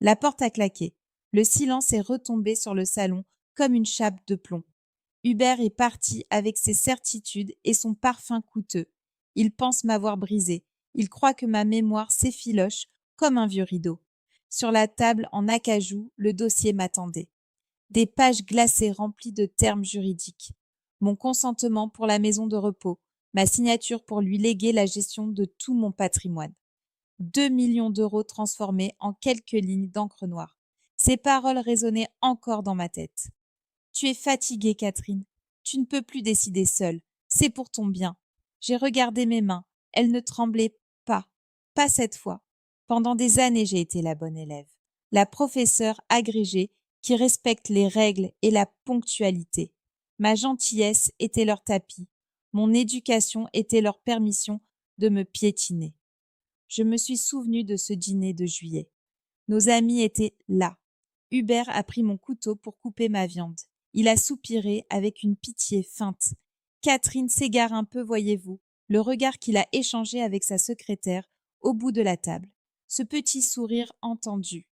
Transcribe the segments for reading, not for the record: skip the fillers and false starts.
La porte a claqué. Le silence est retombé sur le salon comme une chape de plomb. Hubert est parti avec ses certitudes et son parfum coûteux. Il pense m'avoir brisé. Il croit que ma mémoire s'effiloche comme un vieux rideau. Sur la table en acajou, le dossier m'attendait. Des pages glacées remplies de termes juridiques. Mon consentement pour la maison de repos, ma signature pour lui léguer la gestion de tout mon patrimoine. 2 millions d'euros transformés en quelques lignes d'encre noire. Ces paroles résonnaient encore dans ma tête. Tu es fatiguée, Catherine. Tu ne peux plus décider seule. C'est pour ton bien. J'ai regardé mes mains. Elles ne tremblaient pas. Pas cette fois. Pendant des années, j'ai été la bonne élève. La professeure agrégée qui respecte les règles et la ponctualité. Ma gentillesse était leur tapis. Mon éducation était leur permission de me piétiner. Je me suis souvenue de ce dîner de juillet. Nos amis étaient là. Hubert a pris mon couteau pour couper ma viande. Il a soupiré avec une pitié feinte. Catherine s'égare un peu, voyez-vous, le regard qu'il a échangé avec sa secrétaire au bout de la table. Ce petit sourire entendu.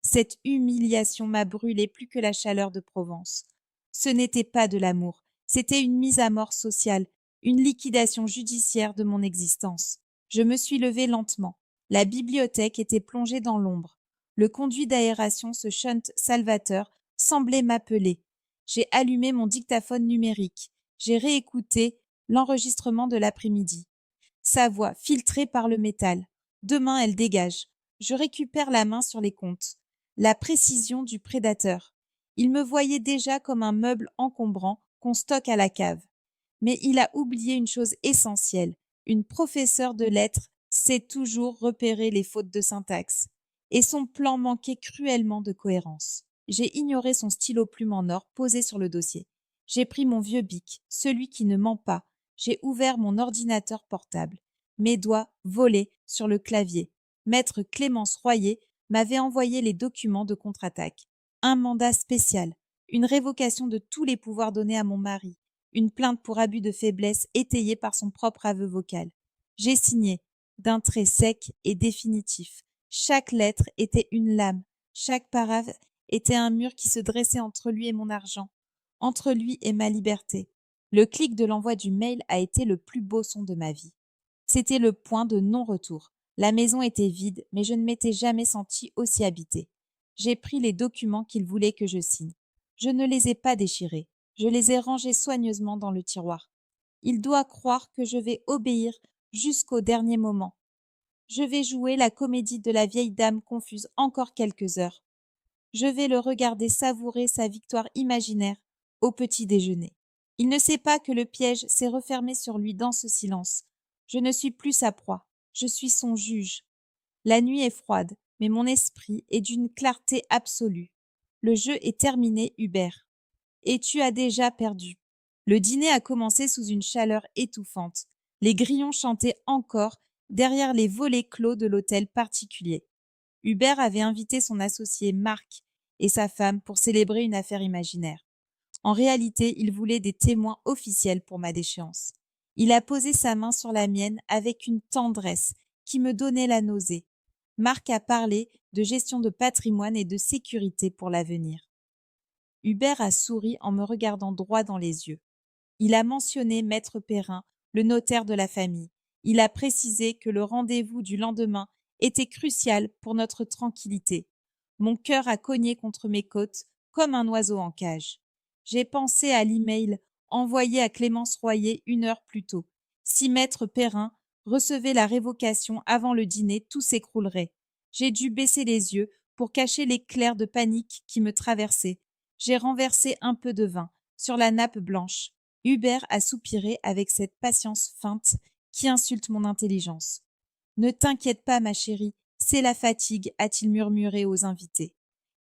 Cette humiliation m'a brûlé plus que la chaleur de Provence. Ce n'était pas de l'amour, c'était une mise à mort sociale, une liquidation judiciaire de mon existence. Je me suis levée lentement. La bibliothèque était plongée dans l'ombre. Le conduit d'aération, ce shunt salvateur, semblait m'appeler. J'ai allumé mon dictaphone numérique. J'ai réécouté l'enregistrement de l'après-midi. Sa voix, filtrée par le métal. Demain, elle dégage. Je récupère la main sur les comptes. La précision du prédateur. Il me voyait déjà comme un meuble encombrant qu'on stocke à la cave. Mais il a oublié une chose essentielle. Une professeure de lettres sait toujours repérer les fautes de syntaxe. Et son plan manquait cruellement de cohérence. J'ai ignoré son stylo plume en or posé sur le dossier. J'ai pris mon vieux bic, celui qui ne ment pas. J'ai ouvert mon ordinateur portable. Mes doigts volaient sur le clavier. Maître Clémence Royer m'avait envoyé les documents de contre-attaque. Un mandat spécial, une révocation de tous les pouvoirs donnés à mon mari, une plainte pour abus de faiblesse étayée par son propre aveu vocal. J'ai signé, d'un trait sec et définitif. Chaque lettre était une lame, chaque paraphe était un mur qui se dressait entre lui et mon argent, entre lui et ma liberté. Le clic de l'envoi du mail a été le plus beau son de ma vie. C'était le point de non-retour. La maison était vide, mais je ne m'étais jamais sentie aussi habitée. J'ai pris les documents qu'il voulait que je signe. Je ne les ai pas déchirés. Je les ai rangés soigneusement dans le tiroir. Il doit croire que je vais obéir jusqu'au dernier moment. Je vais jouer la comédie de la vieille dame confuse encore quelques heures. Je vais le regarder savourer sa victoire imaginaire au petit déjeuner. Il ne sait pas que le piège s'est refermé sur lui dans ce silence. Je ne suis plus sa proie, je suis son juge. La nuit est froide, mais mon esprit est d'une clarté absolue. Le jeu est terminé, Hubert. Et tu as déjà perdu. Le dîner a commencé sous une chaleur étouffante. Les grillons chantaient encore derrière les volets clos de l'hôtel particulier. Hubert avait invité son associé Marc et sa femme pour célébrer une affaire imaginaire. En réalité, il voulait des témoins officiels pour ma déchéance. Il a posé sa main sur la mienne avec une tendresse qui me donnait la nausée. Marc a parlé de gestion de patrimoine et de sécurité pour l'avenir. Hubert a souri en me regardant droit dans les yeux. Il a mentionné Maître Perrin, le notaire de la famille. Il a précisé que le rendez-vous du lendemain était crucial pour notre tranquillité. Mon cœur a cogné contre mes côtes comme un oiseau en cage. J'ai pensé à l'email envoyé à Clémence Royer 1 heure plus tôt. Si Maître Perrin recevait la révocation avant le dîner, tout s'écroulerait. J'ai dû baisser les yeux pour cacher l'éclair de panique qui me traversait. J'ai renversé un peu de vin sur la nappe blanche. Hubert a soupiré avec cette patience feinte qui insulte mon intelligence. « Ne t'inquiète pas, ma chérie, c'est la fatigue », a-t-il murmuré aux invités.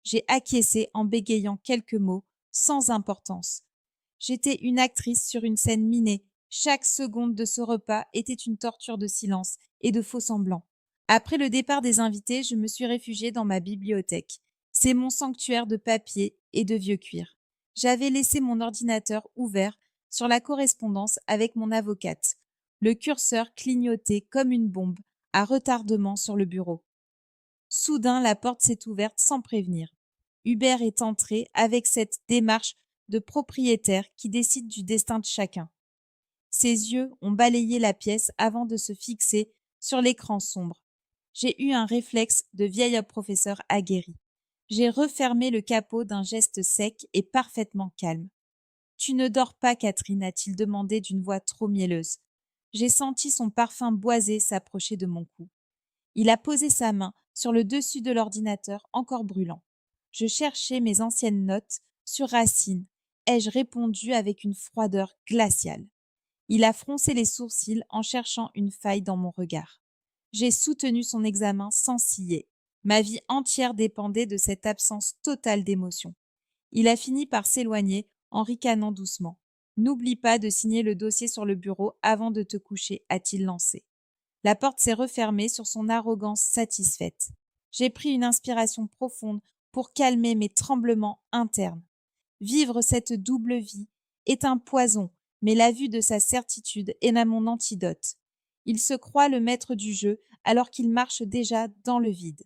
J'ai acquiescé en bégayant quelques mots sans importance. J'étais une actrice sur une scène minée. Chaque seconde de ce repas était une torture de silence et de faux-semblants. Après le départ des invités, je me suis réfugiée dans ma bibliothèque. C'est mon sanctuaire de papier et de vieux cuir. J'avais laissé mon ordinateur ouvert sur la correspondance avec mon avocate. Le curseur clignotait comme une bombe à retardement sur le bureau. Soudain, la porte s'est ouverte sans prévenir. Hubert est entré avec cette démarche de propriétaire qui décide du destin de chacun. Ses yeux ont balayé la pièce avant de se fixer sur l'écran sombre. J'ai eu un réflexe de vieil professeur aguerri. J'ai refermé le capot d'un geste sec et parfaitement calme. « Tu ne dors pas, Catherine ?» a-t-il demandé d'une voix trop mielleuse. J'ai senti son parfum boisé s'approcher de mon cou. Il a posé sa main sur le dessus de l'ordinateur encore brûlant. Je cherchais mes anciennes notes sur Racine. Ai-je répondu avec une froideur glaciale. Il a froncé les sourcils en cherchant une faille dans mon regard. J'ai soutenu son examen sans ciller. Ma vie entière dépendait de cette absence totale d'émotion. Il a fini par s'éloigner en ricanant doucement. « N'oublie pas de signer le dossier sur le bureau avant de te coucher » a-t-il lancé. La porte s'est refermée sur son arrogance satisfaite. J'ai pris une inspiration profonde pour calmer mes tremblements internes. Vivre cette double vie est un poison, mais la vue de sa certitude est là mon antidote. Il se croit le maître du jeu alors qu'il marche déjà dans le vide.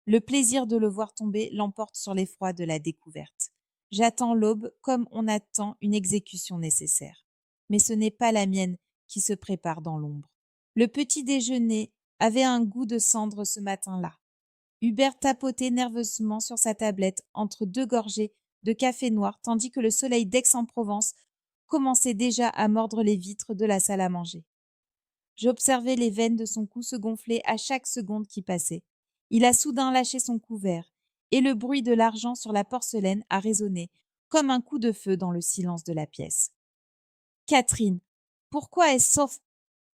Le plaisir de le voir tomber l'emporte sur l'effroi de la découverte. J'attends l'aube comme on attend une exécution nécessaire. Mais ce n'est pas la mienne qui se prépare dans l'ombre. Le petit déjeuner avait un goût de cendre ce matin-là. Hubert tapotait nerveusement sur sa tablette entre deux gorgées de café noir tandis que le soleil d'Aix-en-Provence commençait déjà à mordre les vitres de la salle à manger. J'observais les veines de son cou se gonfler à chaque seconde qui passait. Il a soudain lâché son couvert, et le bruit de l'argent sur la porcelaine a résonné, comme un coup de feu dans le silence de la pièce. « Catherine, pourquoi est-ce sauf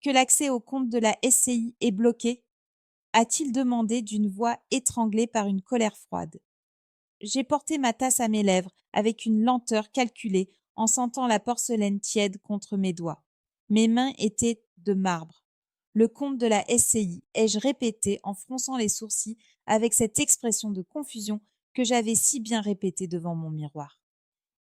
que l'accès au compte de la SCI est bloqué ?» a-t-il demandé d'une voix étranglée par une colère froide. J'ai porté ma tasse à mes lèvres avec une lenteur calculée en sentant la porcelaine tiède contre mes doigts. Mes mains étaient de marbre. Le compte de la SCI, ai-je répété en fronçant les sourcils avec cette expression de confusion que j'avais si bien répétée devant mon miroir.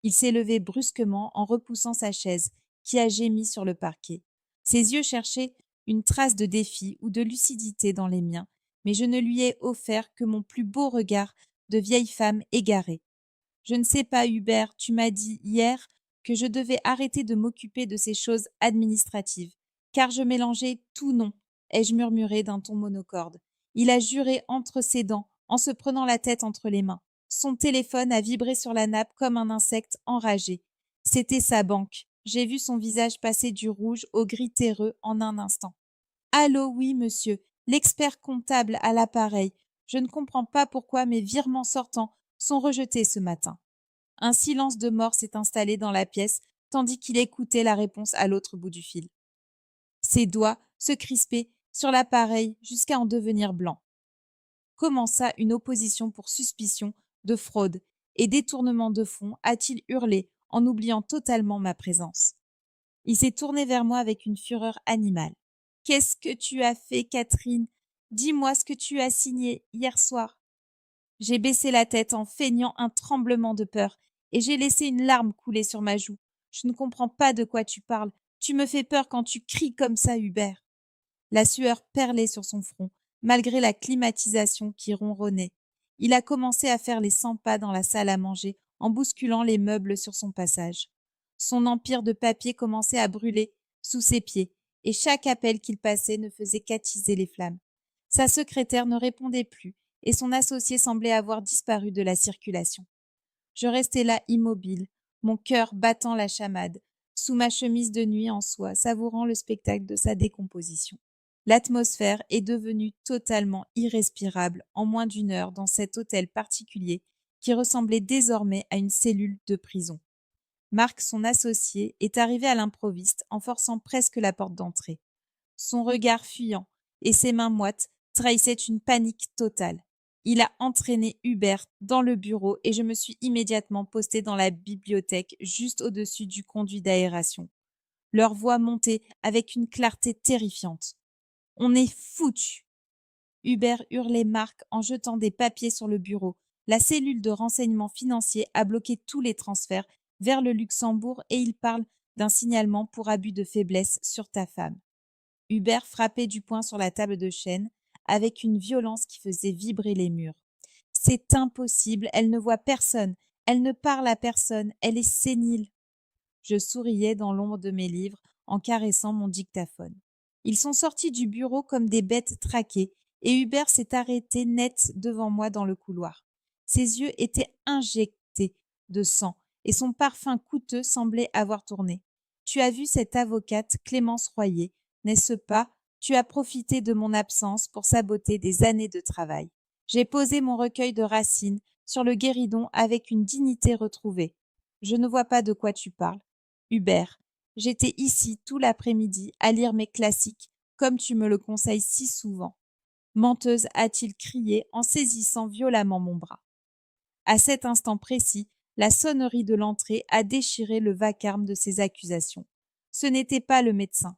Il s'est levé brusquement en repoussant sa chaise qui a gémi sur le parquet. Ses yeux cherchaient une trace de défi ou de lucidité dans les miens, mais je ne lui ai offert que mon plus beau regard de vieille femme égarée. « Je ne sais pas, Hubert, tu m'as dit hier que je devais arrêter de m'occuper de ces choses administratives, car je mélangeais tout nom, ai-je murmuré d'un ton monocorde. Il a juré entre ses dents, en se prenant la tête entre les mains. Son téléphone a vibré sur la nappe comme un insecte enragé. C'était sa banque. J'ai vu son visage passer du rouge au gris terreux en un instant. « Allô, oui, monsieur, l'expert comptable à l'appareil. Je ne comprends pas pourquoi mes virements sortants sont rejetés ce matin. » Un silence de mort s'est installé dans la pièce, tandis qu'il écoutait la réponse à l'autre bout du fil. Ses doigts se crispaient sur l'appareil jusqu'à en devenir blancs. Commença une opposition pour suspicion de fraude et détournement de fonds, a-t-il hurlé en oubliant totalement ma présence. Il s'est tourné vers moi avec une fureur animale. « Qu'est-ce que tu as fait, Catherine ? Dis-moi ce que tu as signé hier soir. » J'ai baissé la tête en feignant un tremblement de peur et j'ai laissé une larme couler sur ma joue. « Je ne comprends pas de quoi tu parles. Tu me fais peur quand tu cries comme ça, Hubert. » La sueur perlait sur son front, malgré la climatisation qui ronronnait. Il a commencé à faire les 100 pas dans la salle à manger, en bousculant les meubles sur son passage. Son empire de papier commençait à brûler sous ses pieds, et chaque appel qu'il passait ne faisait qu'attiser les flammes. Sa secrétaire ne répondait plus, et son associé semblait avoir disparu de la circulation. Je restais là immobile, mon cœur battant la chamade, sous ma chemise de nuit en soie, savourant le spectacle de sa décomposition. L'atmosphère est devenue totalement irrespirable en moins d'une heure dans cet hôtel particulier qui ressemblait désormais à une cellule de prison. Marc, son associé, est arrivé à l'improviste en forçant presque la porte d'entrée. Son regard fuyant et ses mains moites trahissaient une panique totale. Il a entraîné Hubert dans le bureau et je me suis immédiatement postée dans la bibliothèque juste au-dessus du conduit d'aération. Leurs voix montaient avec une clarté terrifiante. « On est foutus !» Hubert hurlait Marc en jetant des papiers sur le bureau. La cellule de renseignement financier a bloqué tous les transferts vers le Luxembourg et il parle d'un signalement pour abus de faiblesse sur ta femme. Hubert frappait du poing sur la table de chêne avec une violence qui faisait vibrer les murs. C'est impossible, elle ne voit personne, elle ne parle à personne, elle est sénile. Je souriais dans l'ombre de mes livres en caressant mon dictaphone. Ils sont sortis du bureau comme des bêtes traquées et Hubert s'est arrêté net devant moi dans le couloir. Ses yeux étaient injectés de sang et son parfum coûteux semblait avoir tourné. Tu as vu cette avocate, Clémence Royer, n'est-ce pas? Tu as profité de mon absence pour saboter des années de travail. J'ai posé mon recueil de Racine sur le guéridon avec une dignité retrouvée. Je ne vois pas de quoi tu parles. Hubert, j'étais ici tout l'après-midi à lire mes classiques, comme tu me le conseilles si souvent. Menteuse, a-t-il crié en saisissant violemment mon bras. À cet instant précis, la sonnerie de l'entrée a déchiré le vacarme de ses accusations. Ce n'était pas le médecin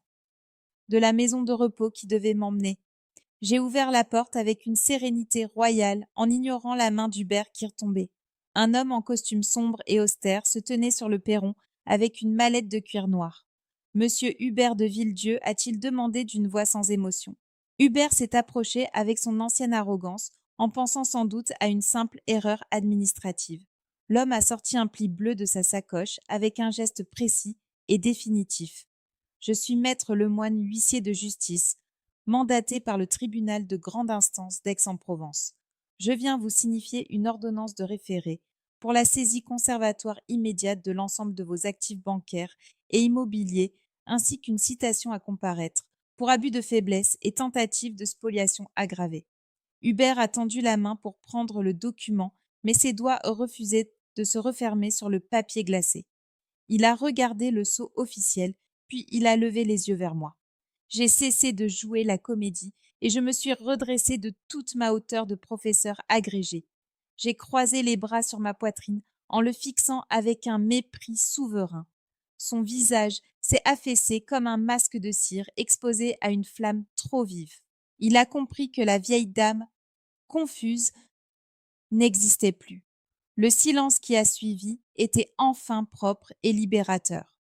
de la maison de repos qui devait m'emmener. J'ai ouvert la porte avec une sérénité royale en ignorant la main d'Hubert qui retombait. Un homme en costume sombre et austère se tenait sur le perron avec une mallette de cuir noir. Monsieur Hubert de Villedieu a-t-il demandé d'une voix sans émotion. Hubert s'est approché avec son ancienne arrogance, en pensant sans doute à une simple erreur administrative. L'homme a sorti un pli bleu de sa sacoche avec un geste précis et définitif. Je suis maître Lemoine, huissier de justice, mandaté par le tribunal de grande instance d'Aix-en-Provence. Je viens vous signifier une ordonnance de référé pour la saisie conservatoire immédiate de l'ensemble de vos actifs bancaires et immobiliers, ainsi qu'une citation à comparaître pour abus de faiblesse et tentative de spoliation aggravée. Hubert a tendu la main pour prendre le document, mais ses doigts refusaient de se refermer sur le papier glacé. Il a regardé le sceau officiel, puis il a levé les yeux vers moi. J'ai cessé de jouer la comédie et je me suis redressé de toute ma hauteur de professeur agrégé. J'ai croisé les bras sur ma poitrine en le fixant avec un mépris souverain. Son visage s'est affaissé comme un masque de cire exposé à une flamme trop vive. Il a compris que la vieille dame, confuse, n'existait plus. Le silence qui a suivi était enfin propre et libérateur.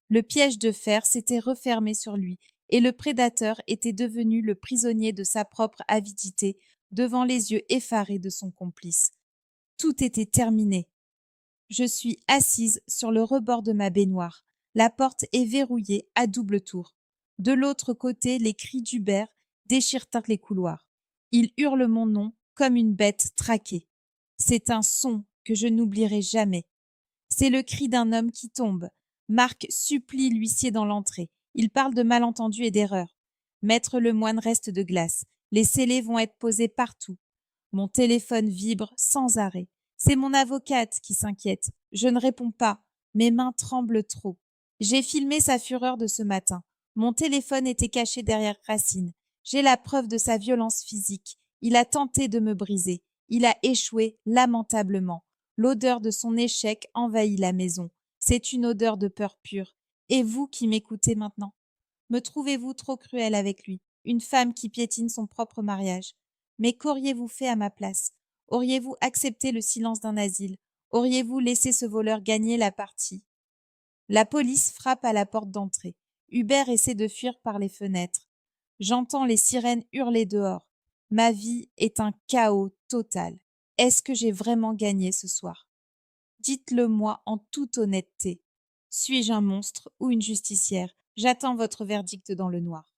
Le piège de fer s'était refermé sur lui et le prédateur était devenu le prisonnier de sa propre avidité devant les yeux effarés de son complice. Tout était terminé. Je suis assise sur le rebord de ma baignoire. La porte est verrouillée à double tour. De l'autre côté, les cris d'Hubert déchirent les couloirs. Il hurle mon nom comme une bête traquée. C'est un son que je n'oublierai jamais. C'est le cri d'un homme qui tombe. Marc supplie l'huissier dans l'entrée. Il parle de malentendus et d'erreurs. Maître Lemoine reste de glace. Les scellés vont être posés partout. Mon téléphone vibre sans arrêt. C'est mon avocate qui s'inquiète. Je ne réponds pas. Mes mains tremblent trop. J'ai filmé sa fureur de ce matin. Mon téléphone était caché derrière Racine. J'ai la preuve de sa violence physique. Il a tenté de me briser. Il a échoué lamentablement. L'odeur de son échec envahit la maison. C'est une odeur de peur pure. Et vous qui m'écoutez maintenant, me trouvez-vous trop cruelle avec lui, une femme qui piétine son propre mariage? Mais qu'auriez-vous fait à ma place? Auriez-vous accepté le silence d'un asile? Auriez-vous laissé ce voleur gagner la partie? La police frappe à la porte d'entrée. Hubert essaie de fuir par les fenêtres. J'entends les sirènes hurler dehors. Ma vie est un chaos total. Est-ce que j'ai vraiment gagné ce soir? Dites-le moi en toute honnêteté. Suis-je un monstre ou une justicière? J'attends votre verdict dans le noir.